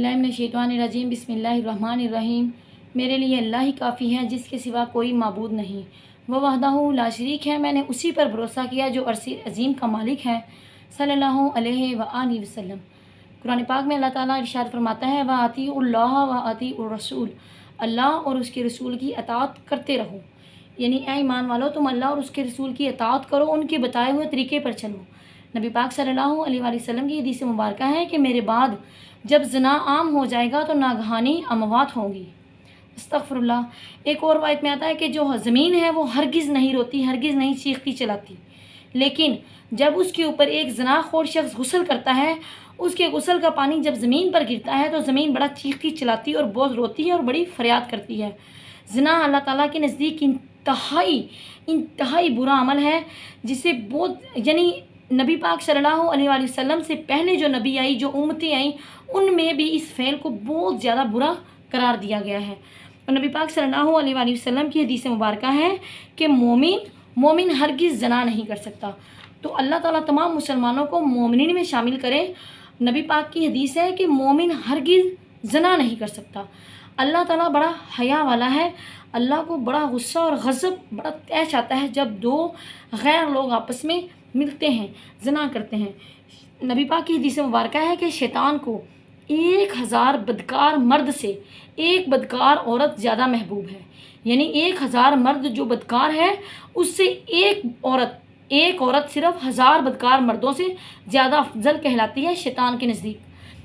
औज़ुबिल्लाहिमिनश्शैतानिर्रजीम बिस्मिल्लाहिर्रहमानिर्रहीम। मेरे लिए अल्लाह ही काफ़ी है, जिसके सिवा कोई माबूद नहीं। वह वहदहू ला शरीक है। मैंने उसी पर भरोसा किया जो अर्शी अज़ीम का मालिक है। सल्लल्लाहु अलैहि व आलिहि वसल्लम। कुरान पाक में अल्लाह ताला इरशाद फरमाता है, वह अतीउल्लाह व अतीउर रसूल, अल्लाह और उसके रसूल की अताअत करते रहो। यानी ऐ ईमान वालो, तुम अल्लाह और उसके रसूल की अताअत करो, उनके बताए हुए तरीके पर चलो। नबी पाक सल्लल्लाहु अलैहि वसल्लम की हदीस मुबारक है कि मेरे बाद जब ज़िना आम हो जाएगा तो नागहानी अमवात होंगी। अस्तग़फिरुल्लाह। एक और वायत में आता है कि जो ज़मीन है वो हरगिज़ नहीं रोती, हरगिज़ नहीं चीखती चिल्लाती, लेकिन जब उसके ऊपर एक ज़नाख़ोर शख्स गुस्ल करता है, उसके गुस्ल का पानी जब ज़मीन पर गिरता है तो ज़मीन बड़ा चीखती चिल्लाती और बहुत रोती है और बड़ी फरियाद करती है। ज़िना अल्लाह ताला के नज़दीक इंतहाई बुरा अमल है, जिसे बहुत यानी नबी पाक सल्लल्लाहु अलैहि वसल्लम से पहले जो नबी आई, जो उम्मतें आई, उनमें भी इस फ़ेल को बहुत ज़्यादा बुरा करार दिया गया है। और नबी पाक सल्लल्लाहु अलैहि वसल्लम की हदीस मुबारक है कि मोमिन हरगिज़ ज़ना नहीं कर सकता। तो अल्लाह ताला तमाम मुसलमानों को मोमिनीन में शामिल करे। नबी पाक की हदीस है कि मोमिन हरगिज़ ज़ना नहीं कर सकता। अल्लाह ताला बड़ा हया वाला है। अल्लाह को बड़ा गुस्सा और गज़ब बड़ा तैश आता है जब दो गैर लोग आपस में मिलते हैं, ज़ना करते हैं। नबी पाक की हदीस मुबारक है कि शैतान को 1000 बदकार मर्द से एक बदकार औरत ज़्यादा महबूब है। यानी 1000 मर्द जो बदकार है, उससे एक औरत सिर्फ 1000 बदकार मर्दों से ज़्यादा अफजल कहलाती है शैतान के नज़दीक।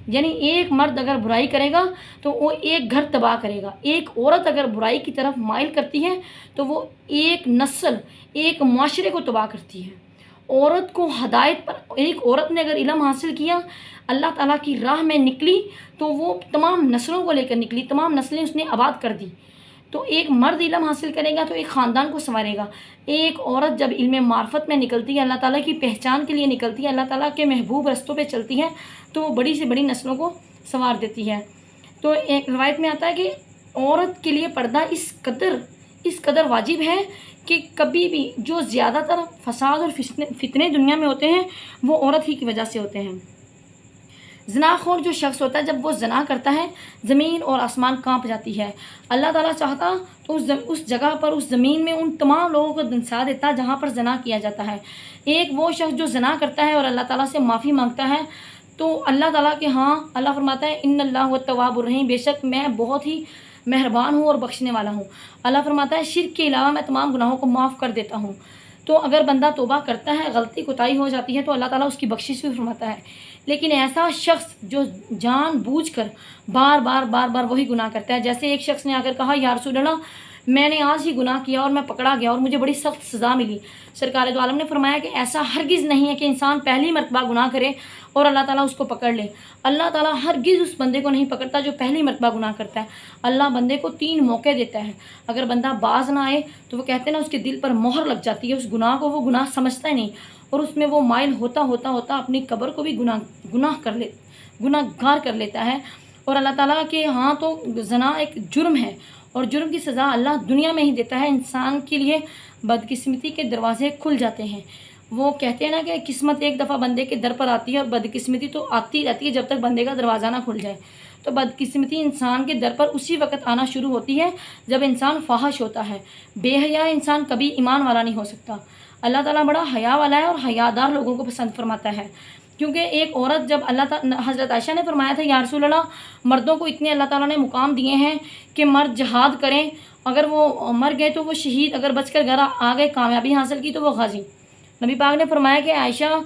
यानी एक मर्द अगर बुराई करेगा तो वो एक घर तबाह करेगा। एक औरत अगर बुराई की तरफ माइल करती है तो वो एक नस्ल, एक माशरे को तबाह करती है। औरत को हदायत पर, एक औरत ने अगर इल्म हासिल किया, अल्लाह ताला की राह में निकली, तो वो तमाम नस्लों को लेकर निकली, तमाम नस्लें उसने आबाद कर दी। तो एक मर्द इल्म हासिल करेगा तो एक ख़ानदान को संवारेगा। एक औरत जब इल्म मार्फत में निकलती है, अल्लाह ताला की पहचान के लिए निकलती है, अल्लाह ताला के महबूब रस्तों पे चलती है, तो वो बड़ी से बड़ी नस्लों को संवार देती है। तो एक रवायत में आता है कि औरत के लिए पर्दा इस कदर वाजिब है कि कभी भी जो ज़्यादातर फसाद और फितने दुनिया में होते हैं वो औरत ही की वजह से होते हैं। ज़नाख़ोर जो शख्स होता है, जब वो ज़ना करता है, ज़मीन और आसमान कांप जाती है। अल्लाह ताला चाहता तो उस जगह पर, उस ज़मीन में उन तमाम लोगों को दंसा देता जहाँ पर ज़ना किया जाता है। एक वो शख्स जो ज़ना करता है और अल्लाह ताला से माफ़ी मांगता है, तो अल्लाह ताला के अल्लाह फरमाता है, इन्नल्लाह हुव तव्वाबुर रहीम, बेशक मैं बहुत ही मेहरबान हूँ और बख्शने वाला हूँ। अल्लाह फरमाता है, शिर्क के अलावा मैं तमाम गुनाहों को माफ़ कर देता हूँ। तो अगर बंदा तौबा करता है, गलती कोताही हो जाती है, तो अल्लाह ताला उसकी बख्शिश भी फरमाता है। लेकिन ऐसा शख्स जो जानबूझकर बार बार वही गुनाह करता है, जैसे एक शख्स ने आकर कहा, या रसूल अल्लाह, मैंने आज ही गुनाह किया और मैं पकड़ा गया और मुझे बड़ी सख्त सज़ा मिली। सरकार दो आलम ने फरमाया कि ऐसा हरगिज़ नहीं है कि इंसान पहली मरतबा गुनाह करे और अल्लाह ताला उसको पकड़ ले। अल्लाह ताला हरगिज़ उस बंदे को नहीं पकड़ता जो पहली मरतबा गुनाह करता है। अल्लाह बंदे को 3 मौके देता है। अगर बंदा बाज ना आए तो वो कहते हैं ना, उसके दिल पर मोहर लग जाती है, उस गुनाह को वो गुनाह समझता ही नहीं, और उसमें वो माइल होता अपनी कब्र को भी गुनाहगार कर लेता है। और अल्लाह ताला के तो ज़ना एक जुर्म है और जुर्म की सज़ा अल्लाह दुनिया में ही देता है। इंसान के लिए बदकिस्मती के दरवाजे खुल जाते हैं। वो कहते हैं ना कि किस्मत एक दफ़ा बंदे के दर पर आती है और बदकिस्मती तो आती रहती है जब तक बंदे का दरवाज़ा ना खुल जाए। तो बदकिस्मती इंसान के दर पर उसी वक्त आना शुरू होती है जब इंसान फाहश होता है। बेहया इंसान कभी ईमान वाला नहीं हो सकता। अल्लाह ताला बड़ा हया वाला है और हयादार लोगों को पसंद फरमाता है। क्योंकि एक औरत जब हज़रत आयशा ने फरमाया था, या रसूल अल्लाह, मर्दों को इतने अल्लाह ताला ने मुकाम दिए हैं कि मर्द जहाद करें, अगर वो मर गए तो वो शहीद, अगर बचकर घर आ गए, कामयाबी हासिल की तो वो गाजी। नबी पाक ने फरमाया कि आयशा,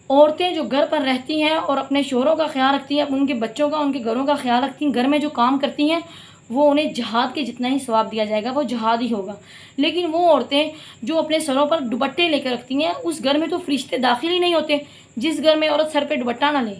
औरतें जो घर पर रहती हैं और अपने शोहरों का ख्याल रखती हैं, उनके बच्चों का, उनके घरों का ख्याल रखती हैं, घर में जो काम करती हैं, वो उन्हें जहाद के जितना ही सवाब दिया जाएगा, वो जहाद ही होगा। लेकिन वो औरतें जो अपने सरों पर दुपट्टे लेकर रखती हैं, उस घर में तो फरिश्ते दाखिल ही नहीं होते। जिस घर में औरत सर पे दुपट्टा ना ले,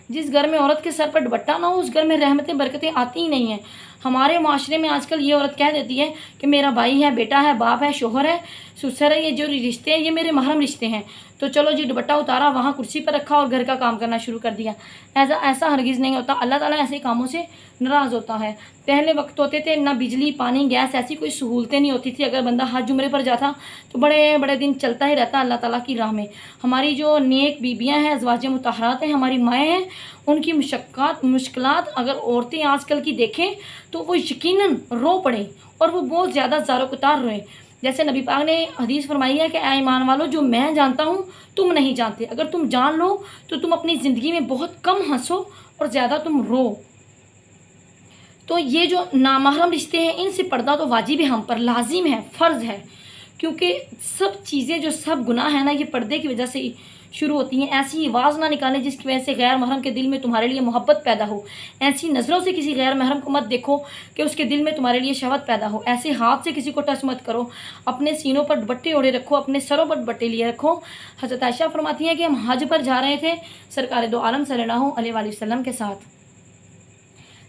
जिस घर में औरत के सर पर दुपट्टा ना हो, उस घर में रहमतें बरकतें आती ही नहीं हैं। हमारे माशरे में आजकल ये औरत कह देती है कि मेरा भाई है, बेटा है, बाप है, शोहर है, ससुर है, ये जो रिश्ते हैं ये मेरे महरम रिश्ते हैं। तो चलो जी दुपट्टा उतारा, वहाँ कुर्सी पर रखा और घर का काम करना शुरू कर दिया। ऐसा ऐसा हरगिज़ नहीं होता। अल्लाह ताला ऐसे कामों से नाराज़ होता है। पहले वक्त होते थे ना बिजली पानी गैस ऐसी कोई सहूलतें नहीं होती थी। अगर बंदा हज उम्रे पर जाता तो बड़े बड़े दिन चलता ही रहता अल्लाह ताला की राह में। हमारी जो नेक बीबियाँ हैं, अज़वाज मुतहरात हैं, हमारी माएँ हैं, उनकी मुश्किलात अगर औरतें आजकल की देखें तो वो यकीनन रो पड़ें और वो बहुत ज़्यादा ज़ारो-कुतार रोएं। जैसे नबी पाक ने हदीस फरमाई है कि ऐ ईमान वालों, जो मैं जानता हूँ तुम नहीं जानते। अगर तुम जान लो तो तुम अपनी ज़िंदगी में बहुत कम हंसो और ज़्यादा तुम रो। तो ये जो नामहरम रिश्ते हैं इनसे पर्दा तो वाजिब है, हम पर लाजिम है, फ़र्ज़ है। क्योंकि सब चीज़ें जो सब गुनाह है ना, ये पर्दे की वजह से ही शुरू होती हैं। ऐसी आवाज़ ना निकालें जिसकी वजह से गैर महरम के दिल में तुम्हारे लिए मोहब्बत पैदा हो। ऐसी नज़रों से किसी गैर महरम को मत देखो कि उसके दिल में तुम्हारे लिए शहवत पैदा हो। ऐसे हाथ से किसी को टच मत करो। अपने सीनों पर दुपट्टे ओढ़े रखो, अपने सरों पर दुपट्टे लिए रखो। हज़रत आयशा फरमाती हैं कि हम हज पर जा रहे थे सरकार दो आलम सल्लल्लाहु अलैहि वसल्लम के साथ।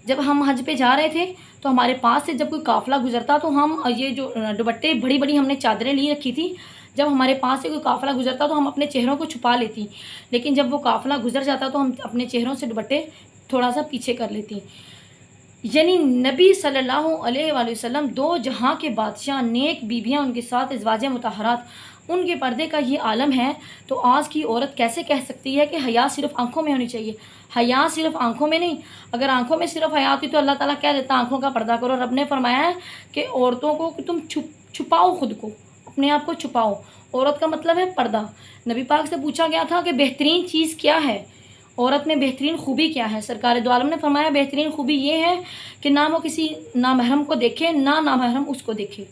जब हम हज पे जा रहे थे तो हमारे पास से जब कोई काफ़िला गुजरता तो हम ये जो दुपट्टे बड़ी बड़ी हमने चादरें ली रखी थी, जब हमारे पास से कोई काफ़िला गुजरता तो हम अपने चेहरों को छुपा लेती। लेकिन जब वो काफ़िला गुजर जाता तो हम अपने चेहरों से दुपट्टे थोड़ा सा पीछे कर लेती। यानी नबी सल्लल्लाहु अलैहि वसल्लम दो जहां के बादशाह, नेक बीबियां उनके साथ अज़वाज मुतहरात, उनके पर्दे का ये आलम है। तो आज की औरत कैसे कह सकती है कि हया सिर्फ आंखों में होनी चाहिए? हया सिर्फ आंखों में नहीं। अगर आंखों में सिर्फ हया होती तो अल्लाह ताला कह देता आंखों का पर्दा करो। रब ने फरमाया है कि औरतों को कि तुम छुपाओ, खुद को, अपने आप को छुपाओ। औरत का मतलब है पर्दा। नबी पाक से पूछा गया था कि बेहतरीन चीज़ क्या है, औरत में बेहतरीन खूबी क्या है? सरकार दो आलम ने फरमाया बेहतरीन खूबी ये है कि ना वो किसी नामहरम को देखे, ना नामहरम उसको देखे।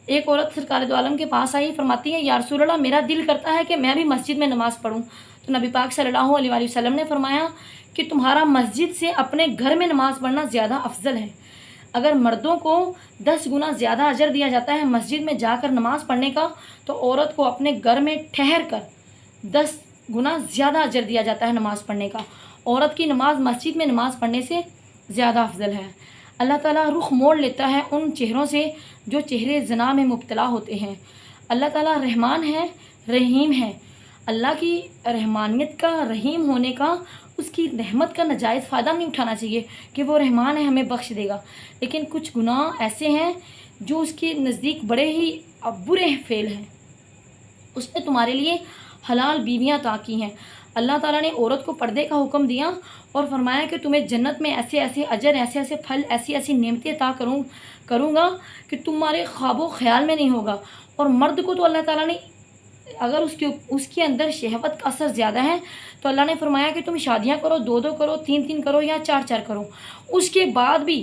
एक औरत सरकार दो आलम के पास आई, फरमाती है या रसूल अल्लाह, मेरा दिल करता है कि मैं भी मस्जिद में नमाज़ पढ़ूँ। तो नबी पाक सल्लल्लाहु अलैहि वसल्लम ने फरमाया कि तुम्हारा मस्जिद से अपने घर में नमाज़ पढ़ना ज़्यादा अफजल है। अगर मर्दों को 10 गुना ज़्यादा अजर दिया जाता है मस्जिद में जाकर नमाज़ पढ़ने का, तो औरत को अपने घर में ठहर कर 10 गुना ज़्यादा अजर दिया जाता है नमाज़ पढ़ने का। औरत की नमाज मस्जिद में नमाज़ पढ़ने से ज़्यादा अफजल है। अल्लाह ताला रुख मोड़ लेता है उन चेहरों से जो चेहरे ज़ना में मुब्तला होते हैं। अल्लाह ताला रहमान है, रहीम है। अल्लाह की रहमानियत का, रहीम होने का, उसकी रहमत का नाजायज़ फ़ायदा नहीं उठाना चाहिए कि वो रहमान है, हमें बख्श देगा। लेकिन कुछ गुनाह ऐसे हैं जो उसके नज़दीक बड़े ही बुरे फ़ेल हैं। उसने तुम्हारे लिए हलाल बीवियाँ अता की हैं। अल्लाह ताला ने औरत को पर्दे का हुक्म दिया और फरमाया कि तुम्हें जन्नत में ऐसे ऐसे अजर, ऐसे ऐसे फल, ऐसी ऐसी नेमतें अता करूँगा कि तुम्हारे ख्वाबो ख्याल में नहीं होगा। और मर्द को तो अल्लाह ताला ने, अगर उसके अंदर शहवत का असर ज़्यादा है तो अल्लाह ने फरमाया कि तुम शादियाँ करो, 2-2 करो, 3-3 करो या 4-4 करो। उसके बाद भी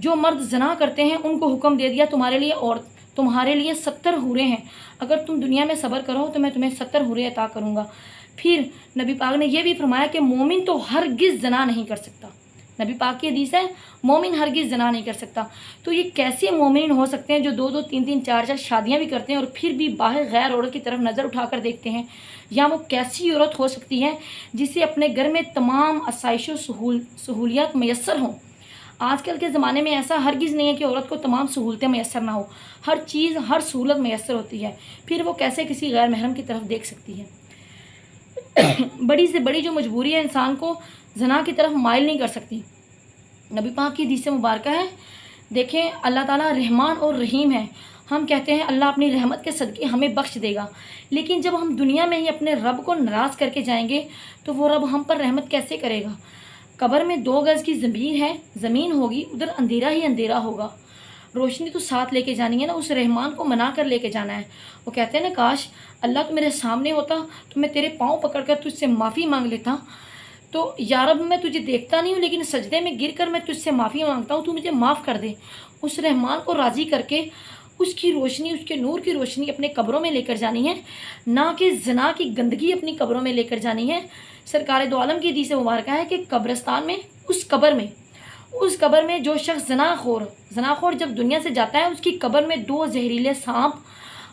जो मर्द ज़ना करते हैं उनको हुक्म दे दिया तुम्हारे लिए 70 हूरें हैं। अगर तुम दुनिया में सब्र करो तो मैं तुम्हें 70 हूरें अता करूँगा। फिर नबी पाक ने यह भी फरमाया कि मोमिन तो हरगिज़ ज़ना नहीं कर सकता। नबी पाक की हदीस है, मोमिन हरगिज़ ज़ना नहीं कर सकता। तो ये कैसे मोमिन हो सकते हैं जो 2-2, 3-3, 4-4 शादियाँ भी करते हैं और फिर भी बाहर गैर औरत की तरफ नज़र उठाकर देखते हैं? या वो कैसी औरत हो सकती है जिसे अपने घर में तमाम आसाइश सहूलियात मैसर हों? आजकल के ज़माने में ऐसा हरगिज़ नहीं है कि औरत को तमाम सहूलतें मैसर ना हो। हर चीज़, हर सहूलत मैसर होती है। फिर वो कैसे किसी गैर महरम की तरफ देख सकती है? बड़ी से बड़ी जो मजबूरी है इंसान को ज़ना की तरफ माइल नहीं कर सकती। नबी पाक की हदीस मुबारक है, देखें अल्लाह ताला रहमान और रहीम है। हम कहते हैं अल्लाह अपनी रहमत के सदक़े हमें बख्श देगा, लेकिन जब हम दुनिया में ही अपने रब को नाराज़ करके जाएंगे तो वो रब हम पर रहमत कैसे करेगा? कब्र में 2 गज़ की ज़मीन होगी, उधर अंधेरा ही अंधेरा होगा। रोशनी तो साथ लेके जानी है ना, उस रहमान को मना कर लेके जाना है। वो कहते हैं ना, काश अल्लाह तो मेरे सामने होता तो मैं तेरे पाँव पकड़कर तुझसे माफ़ी मांग लेता। तो या रब, मैं तुझे देखता नहीं हूँ लेकिन सजदे में गिरकर मैं तुझसे माफ़ी मांगता हूँ, तू मुझे माफ़ कर दे। उस रहमान को राज़ी करके उसकी रोशनी, उसके नूर की रोशनी अपने कब्रों में लेकर जानी है, ना कि ज़ना की गंदगी अपनी कब्रों में लेकर जानी है। सरकार दो आलम की हदीस मुबारक है कि कब्रिस्तान में, उस कब्र में जो शख्स ज़नाखोर जब दुनिया से जाता है, उसकी कब्र में 2 जहरीले सांप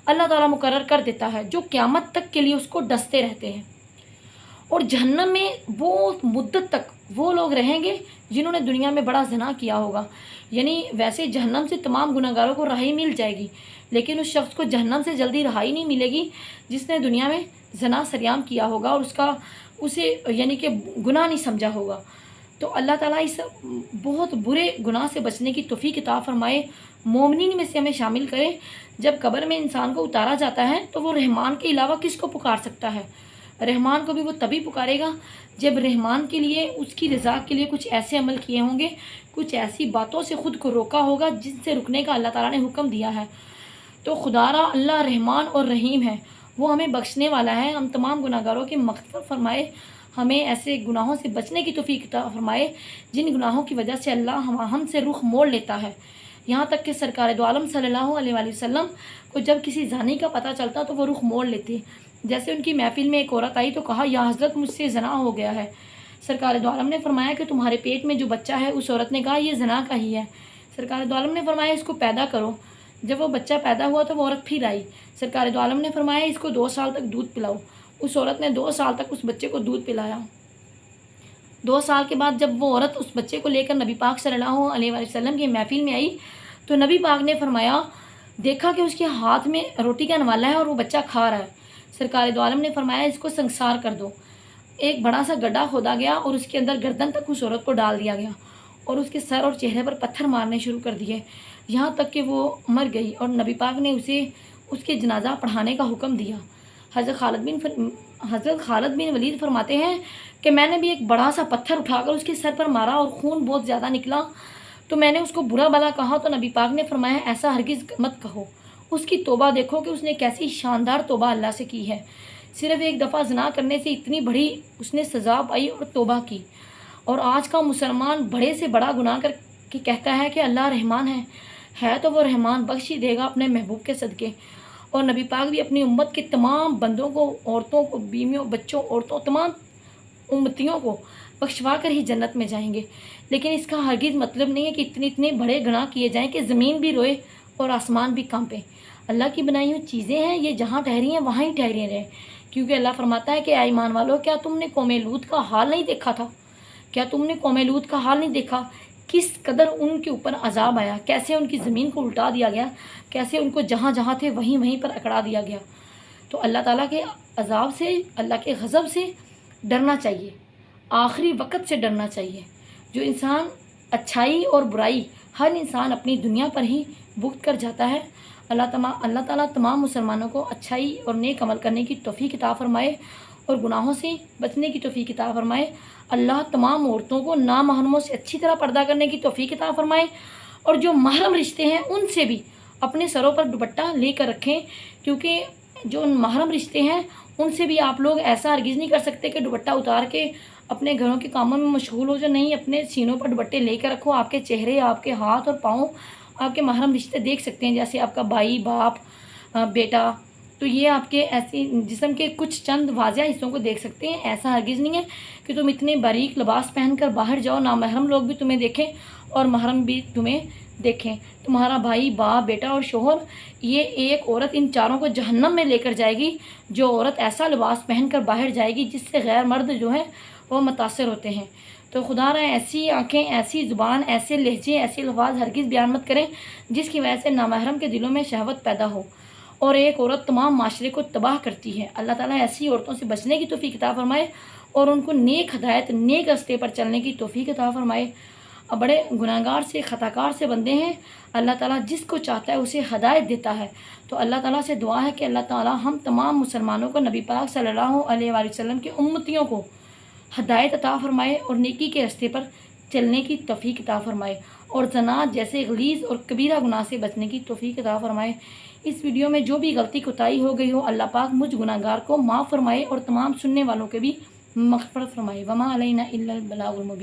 अल्लाह ताला मुकर्रर कर देता है जो क़यामत तक के लिए उसको डसते रहते हैं। और जहन्नम में वो मुद्दत तक वो लोग रहेंगे जिन्होंने दुनिया में बड़ा ज़िना किया होगा। यानी वैसे जहन्नम से तमाम गुनहगारों को रहाई मिल जाएगी, लेकिन उस शख्स को जहन्नम से जल्दी रहाई नहीं मिलेगी जिसने दुनिया में ज़ना सरेआम किया होगा और उसे यानी कि गुनाह नहीं समझा होगा। तो अल्लाह ताला इस बहुत बुरे गुनाह से बचने की तौफीक अता फरमाए, मोमिनीन में से हमें शामिल करे। जब कब्र में इंसान को उतारा जाता है तो वो रहमान के अलावा किसको पुकार सकता है? रहमान को भी वो तभी पुकारेगा जब रहमान के लिए, उसकी रज़ा के लिए कुछ ऐसे अमल किए होंगे, कुछ ऐसी बातों से ख़ुद को रोका होगा जिनसे रुकने का अल्लाह ताला ने हुक्म दिया है। तो खुदारा अल्लाह रहमान और रहीम है, वो हमें बख्शने वाला है। हम तमाम गुनाहगारों की मग़फ़िरत फरमाए, हमें ऐसे गुनाहों से बचने की तौफ़ीक अता फरमाए जिन गुनाहों की वजह से अल्लाह हमसे रुख मोड़ लेता है। यहाँ तक कि सरकार दो आलम सल्लल्लाहु अलैहि वसल्लम को जब किसी ज़ानी का पता चलता तो वो रुख मोड़ लेते। जैसे उनकी महफ़िल में एक औरत आई तो कहा, या हज़रत मुझसे ज़ना हो गया है। सरकार दो आलम ने फरमाया कि तुम्हारे पेट में जो बच्चा है, उस औरत ने कहा ये ज़ना का ही है। सरकार दो आलम ने फरमाया इसको पैदा करो। जब वो बच्चा पैदा हुआ तो वो औरत फिर आई। सरकार दो आलम ने फरमाया इसको 2 साल तक दूध पिलाओ। उस औरत ने 2 साल तक उस बच्चे को दूध पिलाया। 2 साल के बाद जब वो औरत उस बच्चे को लेकर नबी पाक सल्लल्लाहु अलैहि वसल्लम की महफ़िल में आई तो नबी पाक ने फरमाया, देखा कि उसके हाथ में रोटी का नवाला है और वो बच्चा खा रहा है। सरकार दो आलम ने फरमाया इसको संसार कर दो। एक बड़ा सा गड्ढा खोदा गया और उसके अंदर गर्दन तक उस औरत को डाल दिया गया और उसके सर और चेहरे पर पत्थर मारने शुरू कर दिए, यहाँ तक कि वो मर गई और नबी पाक ने उसके जनाजा पढ़ाने का हुक्म दिया। हज़रत खालिद बिन वलीद फरमाते हैं कि मैंने भी एक बड़ा सा पत्थर उठाकर उसके सर पर मारा और खून बहुत ज़्यादा निकला, तो मैंने उसको बुरा भला कहा तो नबी पाक ने फरमाया ऐसा हरगिज़ मत कहो। उसकी तौबा देखो कि उसने कैसी शानदार तौबा अल्लाह से की है। सिर्फ़ एक दफ़ा ज़िना करने से इतनी बड़ी उसने सज़ा पाई और तौबा की। और आज का मुसलमान बड़े से बड़ा गुनाह करके कहता है कि अल्लाह रहमान है तो वो रहमान बख्श ही देगा अपने महबूब के सदक़े। और नबी पाक भी अपनी उम्मत के तमाम बंदों को, औरतों को, बीवियों, बच्चों, औरतों, तमाम उम्मतियों को बख्शवा कर ही जन्नत में जाएंगे। लेकिन इसका हरगिज़ मतलब नहीं है कि इतने बड़े गुनाह किए जाएं कि ज़मीन भी रोए और आसमान भी कांपे। अल्लाह की बनाई हुई चीज़ें हैं, ये जहाँ ठहरी हैं वहाँ ही ठहरी रहें। क्योंकि अल्लाह फरमाता है कि ऐ ईमान वालों, क्या तुमने कौमे लूत का हाल नहीं देखा था? क्या तुमने कौमे लूत का हाल नहीं देखा? किस कदर उनके ऊपर अजाब आया, कैसे उनकी ज़मीन को उल्टा दिया गया, कैसे उनको जहाँ जहाँ थे वहीं पर अकड़ा दिया गया। तो अल्लाह ताला के अजाब से, अल्लाह के गज़ब से डरना चाहिए, आखिरी वक़्त से डरना चाहिए। जो इंसान अच्छाई और बुराई हर इंसान अपनी दुनिया पर ही भुगत कर जाता है। अल्लाह ताला तमाम मुसलमानों को अच्छाई और नेक अमल करने की तौफ़ीक अता फरमाए और गुनाहों से बचने की तौफ़ीक अता फरमाए। अल्लाह तमाम औरतों को नामहरमों से अच्छी तरह पर्दा करने की तौफ़ीक अता फरमाए और जो महरम रिश्ते हैं उनसे भी अपने सरों पर दुपट्टा लेकर रखें, क्योंकि जो महरम रिश्ते हैं उनसे भी आप लोग ऐसा हरगिज़ नहीं कर सकते कि दुपट्टा उतार के अपने घरों के कामों में मशगूल हो जाओ। नहीं, अपने सीनों पर दुपट्टे लेकर रखो। आपके चेहरे, आपके हाथ और पाँव आपके महरम रिश्ते देख सकते हैं, जैसे आपका भाई, बाप, बेटा। तो ये आपके ऐसे जिस्म के कुछ चंद वाज़िया हिस्सों को देख सकते हैं। ऐसा हरगिज़ नहीं है कि तुम इतने बारीक लिबास पहनकर बाहर जाओ, नामहरम लोग भी तुम्हें देखें और महरम भी तुम्हें देखें। तुम्हारा भाई, बाप, बेटा और शोहर, ये एक औरत इन चारों को जहन्नम में लेकर जाएगी। जो औरत ऐसा लिबास पहनकर बाहर जाएगी जिससे गैर मर्द जो हैं वो मुतासर होते हैं। तो खुदा रहा ऐसी आँखें, ऐसी ज़ुबान, ऐसे लहजे, ऐसे लफ्ज़ हरगिज़ बयान मत करें जिसकी वजह से नामहरम के दिलों में शहवत पैदा हो और एक औरत तमाम माशरे को तबाह करती है। अल्लाह ताला ऐसी औरतों से बचने की तौफ़ीक अता फरमाए और उनको नेक हदायत, नेक रास्ते पर चलने की तौफ़ीक अता फरमाए। अब बड़े गुनाहगार से, ख़ताकार से बंदे हैं, अल्लाह ताला जिसको चाहता है उसे हदायत देता है। तो अल्लाह ताला से दुआ है कि अल्लाह ताला हम तमाम मुसलमानों को, नबी पाक सल्लल्लाहु अलैहि वसल्लम के उम्मतियों को हदायत अता फरमाए और नेकी के रास्ते पर चलने की तौफ़ीक अता फरमाए और ज़ना जैसे गलीज़ और कबीरा गुनाह से बचने की तौफ़ीक अता फरमाए। इस वीडियो में जो भी गलती कोताही हो गई हो, अल्लाह पाक मुझ गुनाहगार को माफ़ फरमाए और तमाम सुनने वालों के भी मग़फ़िरत फरमाए। वमा अलैना इल्लल बलागुल मुबीन।